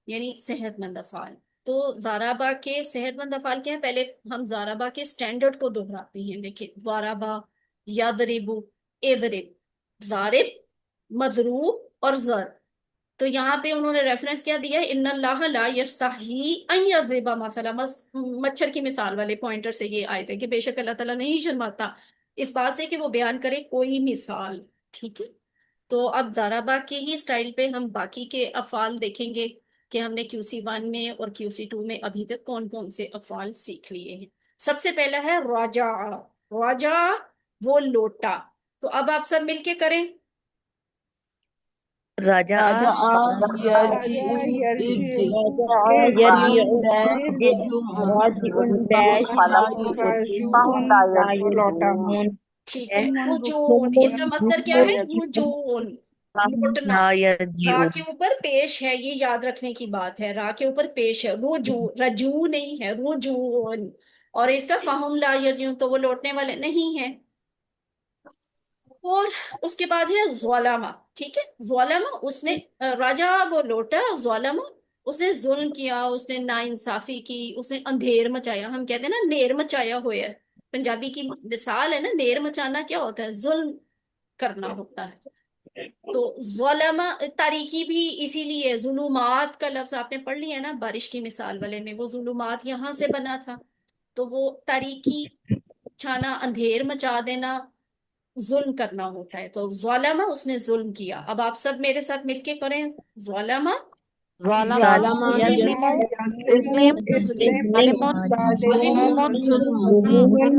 یعنی صحت مند افعال۔ تو زارابا کے صحت مند افعال کیا ہیں؟ پہلے ہم زارابا کے سٹینڈرڈ کو دہراتے ہیں، دیکھیں زارابا، یضربو، اضرب، ضارب، مضروب اور ضرب۔ تو یہاں پہ انہوں نے ریفرنس کیا دیا ہے، ان اللہ لا یستحیی ان یضرب مثلا، مچھر کی مثال والے پوائنٹر سے یہ آیت ہے کہ بے شک اللہ تعالیٰ نہیں شرماتا اس بات سے کہ وہ بیان کرے کوئی مثال، ٹھیک ہے۔ تو اب ضربہ کے ہی سٹائل پہ ہم باقی کے افعال دیکھیں گے کہ ہم نے QC1 میں اور QC2 میں ابھی تک کون کون سے افعال سیکھ لیے ہیں۔ سب سے پہلا ہے راجع، راجع وہ لوٹا، تو اب آپ سب مل کے کریں، راجع راجع راجع يرجع یرجع، يرجع ارجع، راجع راجعون لوٹا، ٹھیک ہے۔ من رجون، اس کا مصدر کیا ہے؟ رجع رجون، لوٹنا۔ لا را یرجعون، کے اوپر پیش ہے، یہ یاد رکھنے کی بات ہے، را کے اوپر پیش ہے، رجو، رجو نہیں ہے، رجون۔ اور اس کا فہم لا یرجعون، تو وہ لوٹنے والے نہیں ہیں۔ اور اس کے بعد ہے ظلمہ، ٹھیک ہے، ظلمہ اس نے، راجہ وہ لوٹا، ظلمہ اس نے ظلم کیا، اس نے ناانصافی کی، اس نے اندھیر مچایا، ہم کہتے ہیں نا نیر مچایا ہوا ہے، پنجابی کی مثال ہے نا، نیر مچانا کیا ہوتا ہے؟ ظلم کرنا ہوتا ہے۔ تو ظلمہ تاریکی بھی اسی لیے، ظلمات کا لفظ آپ نے پڑھ لیا ہے نا بارش کی مثال والے میں، وہ ظلمات یہاں سے بنا تھا، تو وہ تاریکی چھانا، اندھیر مچا دینا، ظلم کرنا ہوتا ہے۔ تو ظالمہ اس نے ظلم کیا، اب آپ سب میرے ساتھ مل کے کریں، ظالمہ، ظالم ظالم یظلم یظلم، اسلم ظلم، اسلم، ظالم ظالمون، ظلم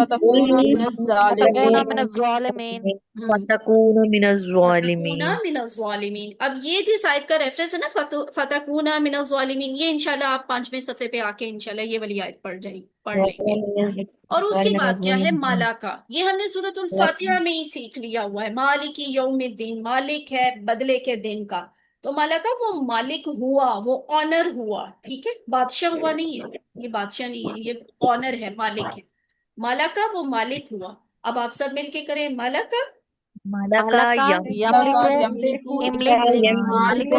فتكون من فتكون الظالمين من الظالمين۔ فتکون من فتکونا الظالمین، من الظالمین۔ اب یہ جس آیت کا ریفرنس ہے نا، فتکونا من الظالمین، یہ انشاءاللہ آپ 5ویں صفحے پہ آ کے انشاءاللہ یہ والی آیت پڑھ لیں گے۔ اور اس کے بعد کیا ہے؟ مالا کا، یہ ہم نے سورۃ الفاتحہ میں ہی سیکھ لیا ہوا ہے، مالک یوم الدین، مالک ہے بدلے کے دن کا، تو مالا کا وہ مالک ہوا، وہ آنر ہوا، ٹھیک ہے، بادشاہ ہوا نہیں ہے، یہ بادشاہ نہیں ہے، یہ آنر ہے، مالک ہے، مالا کا وہ مالک ہوا۔ اب آپ سب مل کے کریں، مالا کا، ملکا ملکہ یملک یملک املک مالک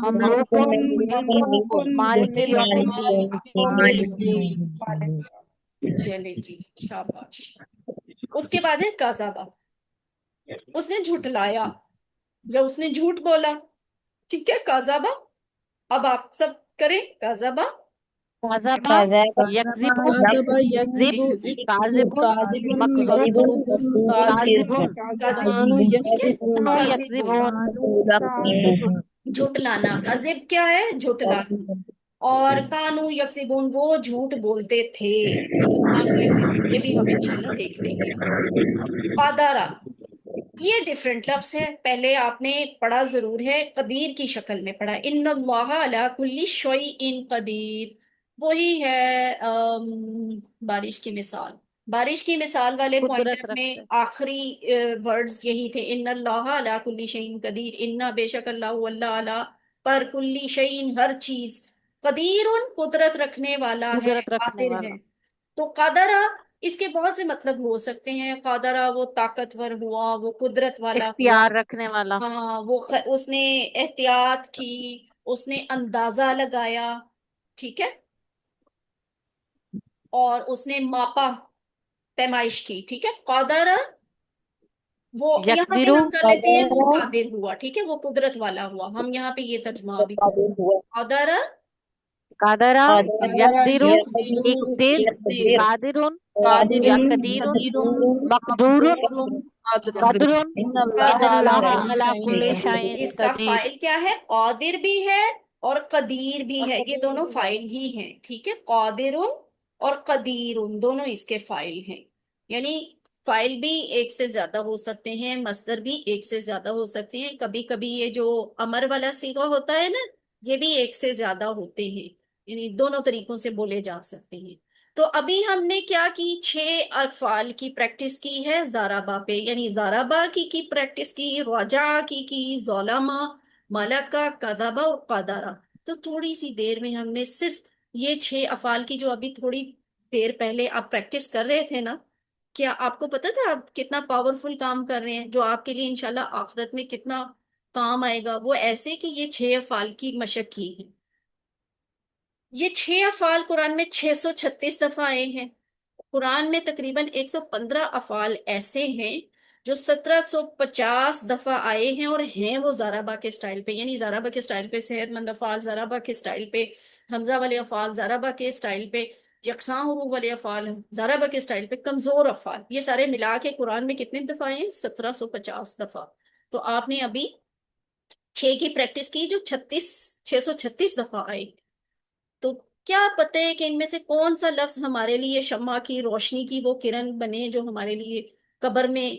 مملوک مملوک، مالک یوم الدین۔ مالک یوم الدین۔ چلے جی، شاباش۔ اس کے بعد ہے کذابہ، اس نے جھٹلایا یا اس نے جھوٹ بولا، ٹھیک ہے، کذابہ۔ اب آپ سب کریں، کذابہ، کذبہ یکذب كذب يكذب کاذب كاذب مکذوب مكذوب کاذب كاذب کذب، كانوا ٹھیک ہے، يكذبون نو کذب، یکذبون یکذبون، جھٹلانا، کذب کیا ہے؟ جھٹلانا، اور کانو یکسبون وہ جھوٹ بولتے تھے، ٹھیک ہے، کانو یکسبون، یہ بھی ہم انشاءاللہ دیکھ لیں گے۔ قادرہ، یہ ڈیفرنٹ لفظ ہے، پہلے آپ نے پڑھا ضرور ہے، قدیر کی شکل میں پڑھا، ان اللہ علی کل شیء قدیر، وہی ہے بارش کی مثال، بارش کی مثال والے قدرت پوائنٹر میں رکھتے۔ آخری ورڈز یہی تھے، ان اللہ علی کل شیء قدیر، ان بے شک اللہ، اللہ علی پر، کل شیء ہر چیز، قدیر قدرت رکھنے والا ہے، قدرت رکھنے قادر ہے۔ والا، تو قادرہ اس کے بہت سے مطلب ہو سکتے ہیں، قادرہ وہ طاقتور ہوا، وہ قدرت والا ہوا، اختیار رکھنے والا، ہاں وہ اس نے احتیاط کی، اس نے اندازہ لگایا، ٹھیک ہے، اور اس نے ماپا، پیمائش کی، ٹھیک ہے، قادرہ وہ یہاں پہ یقدرو ہم کر لیتے ہیں وہ قادر ہوا، ٹھیک ہے، وہ قدرت والا ہوا، ہم یہاں پہ یہ ترجمہ بھی قادرہ، قادرہ قدر یقدرو يقدر اقدر يقدر قادر قادر یقدیر قدير مقدور قادر قدر إن ان الله اللہ على علی كل کل شيء شیء اس کا قدیر۔ فائل کیا ہے؟ قادر بھی ہے اور قدیر بھی ہے، یہ دونوں فائل ہی ہیں، ٹھیک ہے، قادر اور قدیر دونوں اس کے فائل ہیں، یعنی فائل بھی ایک سے زیادہ ہو سکتے ہیں، مصدر بھی ایک سے زیادہ ہو سکتے ہیں، کبھی کبھی یہ جو امر والا صیغہ ہوتا ہے نا، یہ بھی ایک سے زیادہ ہوتے ہیں، یعنی دونوں طریقوں سے بولے جا سکتے ہیں۔ تو ابھی ہم نے کیا کی، 6 افعال کی پریکٹس کی ہے ضربہ پہ، یعنی ضربہ کی پریکٹس کی، رجع کی ظلم، ملکہ، کذبہ اور قدرہ۔ تو تھوڑی سی دیر میں ہم نے صرف یہ 6 افعال کی جو ابھی تھوڑی دیر پہلے آپ پریکٹس کر رہے تھے نا، کیا آپ کو پتا تھا آپ کتنا پاورفل کام کر رہے ہیں، جو آپ کے لیے انشاءاللہ آخرت میں کتنا کام آئے گا؟ وہ ایسے کہ یہ 6 افعال کی مشق کی ہے۔ یہ 6 افعال قرآن میں 636 دفعہ آئے ہیں۔ قرآن میں تقریباً 115 افعال ایسے ہیں جو 1750 دفعہ آئے ہیں، اور ہیں وہ ضربہ کے سٹائل پہ، یعنی ضربہ کے سٹائل پہ صحت مند افعال، ضربہ کے سٹائل پہ حمزہ والے افعال، ضربہ کے سٹائل پہ یکساں حروف والے افعال، ضربہ کے سٹائل پہ کمزور افعال، یہ سارے ملا کے قرآن میں کتنے دفعہ آئے ہیں؟ 1750 دفعہ۔ تو آپ نے ابھی 6 کی پریکٹس کی جو 636 دفعہ آئے۔ تو کیا پتہ ہے کہ ان میں سے کون سا لفظ ہمارے لیے شمع کی روشنی کی وہ کرن بنے جو ہمارے لیے قبر میں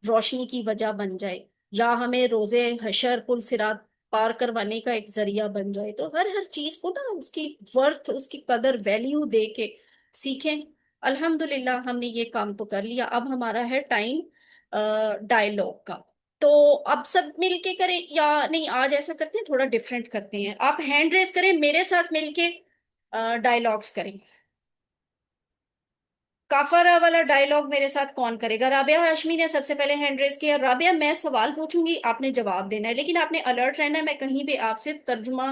روشنی کی وجہ بن جائے، یا ہمیں روزے حشر پل صراط پار کروانے کا ایک ذریعہ بن جائے۔ تو ہر چیز کو نا اس کی ورتھ، اس کی قدر، ویلیو دے کے سیکھیں۔ الحمدللہ ہم نے یہ کام تو کر لیا، اب ہمارا ہے ٹائم ڈائلاگ کا۔ تو اب سب مل کے کریں یا نہیں؟ آج ایسا کرتے ہیں، تھوڑا ڈفرینٹ کرتے ہیں، آپ ہینڈ ریز کریں، میرے ساتھ مل کے ڈائلاگس کریں۔ کافرہ والا ڈائلاگ میرے ساتھ کون کرے گا؟ رابعہ ہاشمی نے سب سے پہلے ہینڈ ریز کیا۔ رابعہ، میں سوال پوچھوں گی، آپ نے جواب دینا ہے، لیکن آپ نے الرٹ رہنا ہے، میں کہیں بھی آپ سے ترجمہ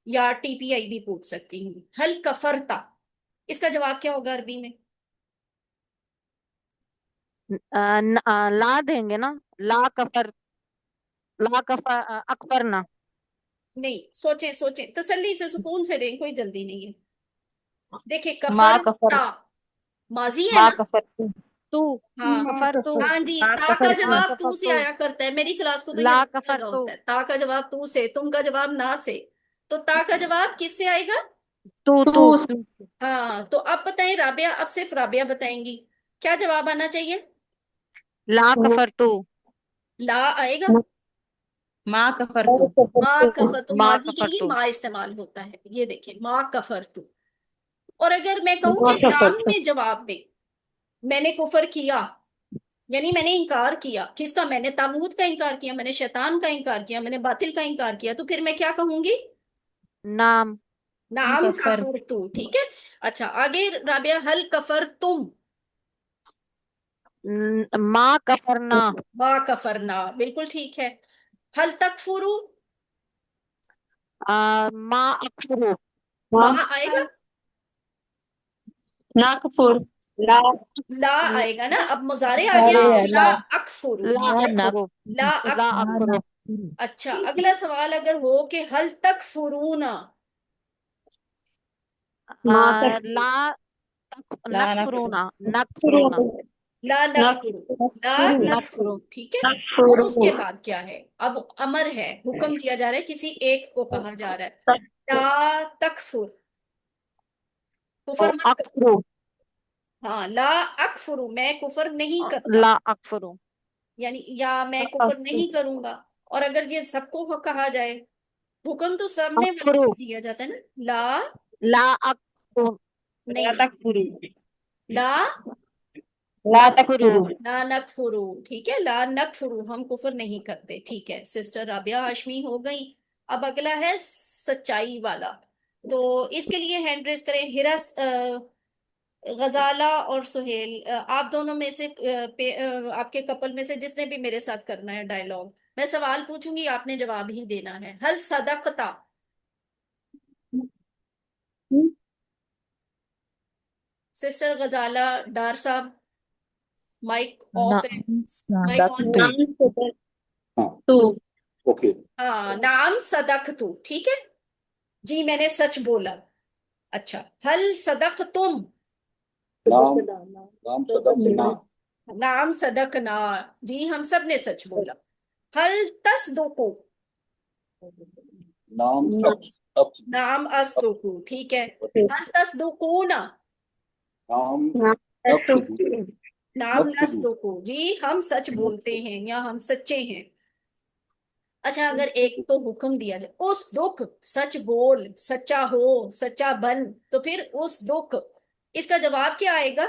یا TPI بھی پوچھ سکتی ہوں۔ ہل کفرتا، اس کا جواب کیا ہوگا عربی میں؟ لا دیں گے نا، لا کفر، لا کفر اکفرنا۔ نہیں، سوچیں سوچیں، تسلی سے، سکون سے دیں، کوئی جلدی نہیں ہے۔ دیکھیں، ما کفر، کفرتا ماضی ہے ما نا؟ کفر تو ہاں کفر تو، ہاں جی، ما تا کا کفر لا جواب تو کفر سے تو، آیا کرتا ہے، میری کلاس کو تو یہ لا نہیں کفر لگا تو، ہوتا ہے، تا کا جواب تو سے، تم کا جواب نہ سے، تو تا کا جواب کس سے آئے گا؟ تو ہاں، تو اب بتائیں رابعہ، اب صرف رابعہ بتائیں گی کیا جواب آنا چاہیے؟ لا کفر تو، لا آئے گا؟ ما کفر تو، ما کفر تو ما ماضی کے کفر لیے تو، ما استعمال ہوتا ہے، یہ دیکھیں، ما کفر تو۔ اور اگر میں کہوں کہ نام میں جواب دے، میں نے کفر کیا، یعنی میں نے انکار کیا، کس کا؟ میں نے طاغوت کا انکار کیا، میں نے شیطان کا انکار کیا، میں نے باطل کا انکار کیا، تو پھر میں کیا کہوں گی؟ نام، نام کفر، کفر تو، ٹھیک ہے۔ اچھا آگے رابعہ، حل کفر تم؟ ما کفرنا، با کفرنا، بالکل ٹھیک ہے۔ حل تکفرو؟ ما اکفرو، ما آئے گا؟ نا کفر، لا لا آئے گا نا؟ اب مضارع آ گیا سارے نا، ہے لا لا اکفرو، لا لا اکفرو، لا لا اکفرو۔ اکفرو، اچھا اگلا سوال اگر ہو کہ حل تکفرونا؟ لا لا نکفرونا، نکفرونا، لا نکفرو، لا نکفرو، نکفرو، ٹھیک ہے۔ اور اس کے بعد کیا ہے؟ اب امر ہے، حکم دیا جا رہا ہے، کسی ایک کو کہا جا رہا ہے، لا تکفر، کفر مت کر۔ اکفرو، ہاں، لا اکفرو، میں کفر نہیں کرتا، لا اکفرو، یعنی یا میں کفر نہیں کروں گا۔ اور اگر یہ سب کو کہا جائے، حکم تو سب نے اکفرو، دیا جاتا ہے نا، لا لا اکفرو، لا نہیں، تکفروا، لا لا اکفرو، تکفروا، لا نکفرو، ٹھیک ہے، لا نکفرو، ہم کفر نہیں کرتے، ٹھیک ہے۔ سسٹر رابعہ ہاشمی ہو گئی۔ اب اگلا ہے سچائی والا، تو اس کے لیے ہینڈ ریز کریں، ہرس غزالہ اور سہیل، آپ دونوں میں سے آپ کے کپل میں سے جس نے بھی میرے ساتھ کرنا ہے ڈائلاگ، میں سوال پوچھوں گی، آپ نے جواب ہی دینا ہے۔ حل صدقتا؟ سسٹر غزالہ ڈار صاحب، مائک آف ہے، نعم مائک آن صدقت، کریں۔ ہاں تو اوکے، ہاں، نعم صدقتو، ٹھیک ہے جی، میں نے سچ بولا۔ اچھا، حل صدقتم؟ نام نام صدقنا، نعم صدقنا، جی ہم سب نے سچ بولا۔ حل تصدقو؟ نام نعم اصدقو، ٹھیک ہے۔ حل تصدقون؟ نام نقصد نعم نقصد نصدقو، جی ہم سچ بولتے ہیں یا ہم سچے ہیں۔ اچھا اگر ایک تو حکم دیا جائے، اس دکھ، سچ بول، سچا ہو، سچا بن، تو پھر اس دکھ اس کا جواب کیا آئے گا؟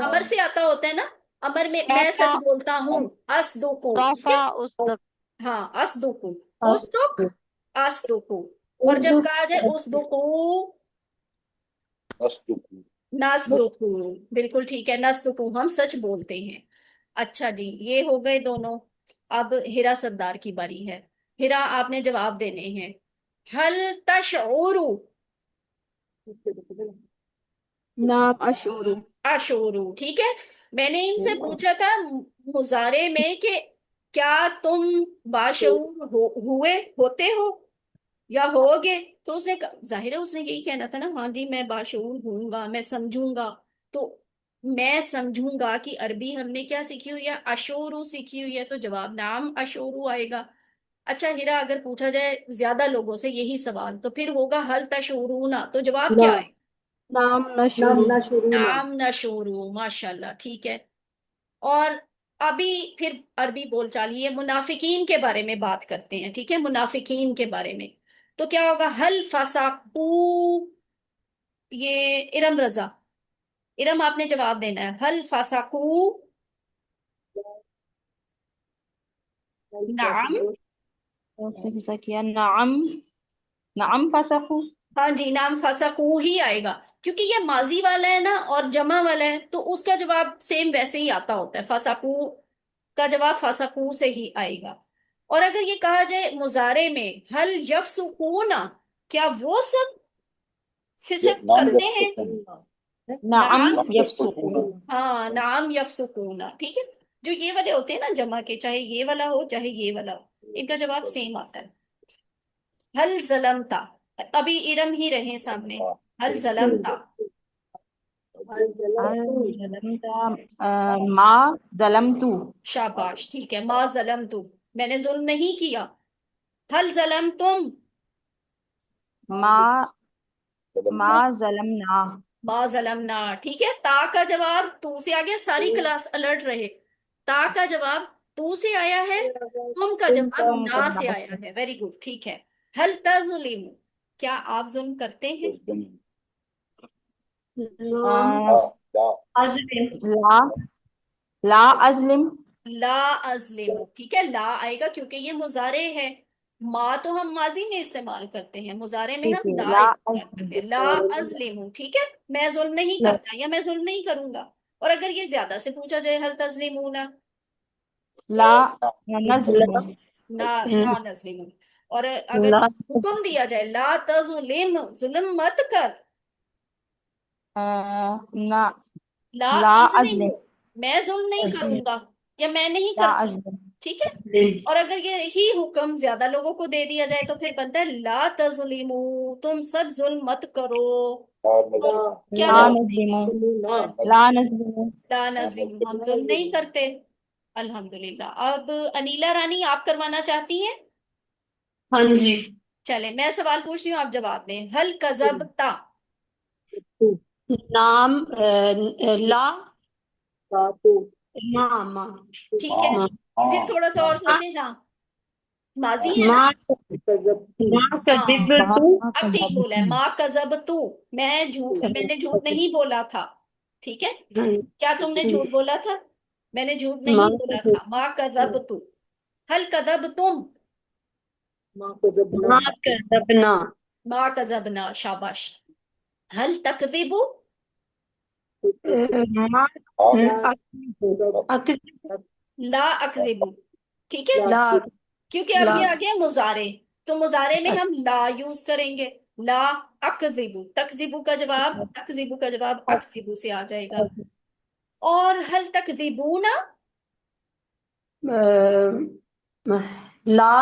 امر سے آتا ہوتا ہے نا، امر میں میں سچ بولتا ہوں، اصدقو، ٹھیک ہے؟ صوفا أصدق ہاں اصدقو، اصدق، اصدقو، اور جب کہا جائے اصدقو، نصدق نصدقو، بالکل ٹھیک ہے، نصدقو، ہم سچ بولتے ہیں۔ اچھا جی، یہ ہو گئے دونوں۔ اب ہیرا سردار کی باری ہے۔ ہیرا آپ نے جواب دینے ہیں۔ حل تشعر، نعم اشعر، اشعر، ٹھیک ہے؟ میں نے ان سے پوچھا تھا مضارع میں کہ کیا تم باشعور ہوئے، ہوتے ہو یا ہوگے؟ تو اس نے ظاہر ہے اس نے یہی کہنا تھا نا، ہاں جی میں باشعور ہوں گا، میں سمجھوں گا۔ تو میں سمجھوں گا کہ عربی ہم نے کیا سیکھی ہوئی ہے؟ اشعور سیکھی ہوئی ہے، تو جواب نام اشعور آئے گا۔ اچھا ہیرا، اگر پوچھا جائے زیادہ لوگوں سے یہی سوال تو پھر ہوگا حل تشعرون، تو جواب کیا ہے؟ نعم نشعر، نام نشورو، ماشاء اللہ، ٹھیک ہے۔ اور ابھی پھر عربی بول چال یہ منافقین کے بارے میں بات کرتے ہیں، ٹھیک ہے؟ منافقین کے بارے میں تو کیا ہوگا؟ حل فسقو، یہ ارم رضا، ارم آپ نے جواب دینا ہے۔ حل فسقو، نعم، نعم نعم فسقوا ہاں جی، نام فسقو ہی آئے گا، کیونکہ یہ ماضی والا ہے نا اور جمع والا ہے، تو اس کا جواب سیم ویسے ہی آتا ہوتا ہے، فسقو کا جواب فسقو سے ہی آئے گا۔ اور اگر یہ کہا جائے مضارع میں حل یفسقون، کیا وہ سب فسق نام کرتے ہیں؟ یفسقون، نعم نعم، نام يفسقون یفسقون، ہاں، نعم یفسقون، ٹھیک ہے؟ جو یہ والے ہوتے ہیں نا جمع کے، چاہے یہ والا ہو چاہے یہ والا ہو، ان کا جواب سیم آتا ہے۔ حل ظلمتا، ابھی ارم ہی رہے سامنے، حل ظلمتا، هل ظلمت ما ظلمت شاباش، ٹھیک ہے، ما ظلم تو، میں نے ظلم نہیں کیا۔ حل ظلم تم، ما ظلمنا، ظلمنا ما ظلمنا، ٹھیک ہے؟ تا کا جواب تو سے آ گیا، ساری کلاس الرٹ رہے، تا کا جواب تو سے آیا ہے، تم کا جواب نا سے آیا ہے، ویری گڈ، ٹھیک ہے۔ حل تظلم، کیا آپ ظلم کرتے ہیں؟ تظلم، آه، لا لا لا أظلم لا ازلم، ٹھیک ہے، لا آئے گا کیونکہ یہ مضارع ہے۔ ما تو ہم ماضی میں استعمال کرتے ہیں، مضارع میں ہم لا لا استعمال کرتے ہیں، أظلم لا ازلم، ٹھیک ہے؟ میں ظلم نہیں کرتا یا میں ظلم نہیں کروں گا۔ اور اگر یہ زیادہ سے پوچھا جائے حل تظلمون، لا تو نظلم نا، لا نظلم، اور اگر لا حکم دیا جائے لا تظلم، ظلم مت کر، لا لا لا اظلم، أظلم میں ظلم نہیں کروں گا یا میں نہیں لا کرتا، أظلم ٹھیک ہے؟ اور اگر یہی حکم زیادہ لوگوں کو دے دیا جائے تو پھر بنتا ہے لا تظلمو، تم سب ظلم مت کرو، تو کیا لا جواب دیں نظلم گے؟ لا نظلم لا نظلم، ہم ظلم نہیں کرتے، الحمدللہ۔ اب انیلا رانی آپ کروانا چاہتی ہیں؟ ہاں جی، چلے میں سوال پوچھتی ہوں، آپ جواب دیں۔ حل کذبتا، نام لا ما ٹھیک ہے، پھر تھوڑا سا اور سوچیں، ہاں ماضی ہے نا، ما ما ہاں كذبت اب ٹھیک بولا ہے، ما کذبتو، میں نے جھوٹ نہیں بولا تھا، ٹھیک ہے؟ کیا تم نے جھوٹ بولا تھا؟ میں نے جھوٹ ما نہیں بولا تھا، ما کذبتو۔ حل کذبتم، كذبنا ما کذبنا، شاباش۔ حل تکذبو، ما أكذب لا اکذبو، ٹھیک ہے؟ لا کیونکہ اب لا یہ آ گیا مضارع، تو مضارع میں ہم لا یوز کریں گے، لا اکذبو، تکذبو کا جواب، تکذبو کا جواب اکذبو سے آ جائے گا۔ اور حل تکذبون، لا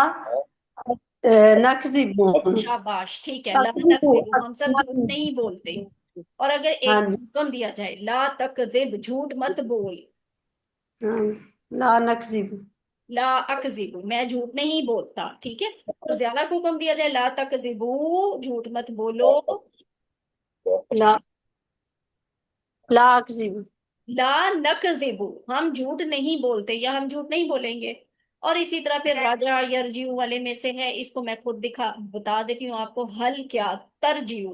نكذب شاباش، ٹھیک ہے، لا نکذب، ہم سب جھوٹ نہیں بولتے۔ اور اگر ہاں ایک جی، حکم دیا جائے لا تکذب، جھوٹ مت بول، ہاں، لا نكذب لا اکذب، میں جھوٹ نہیں بولتا، ٹھیک ہے؟ اور زیادہ کو حکم دیا جائے لا تکذبو، جھوٹ مت بولو، لا لا أكذب لا نکذب، ہم جھوٹ نہیں بولتے یا ہم جھوٹ نہیں بولیں گے۔ اور اسی طرح پھر راجع یرجیو والے میں سے ہے، اس کو میں خود بتا دیتی ہوں آپ کو، حل کیا، ترجیو،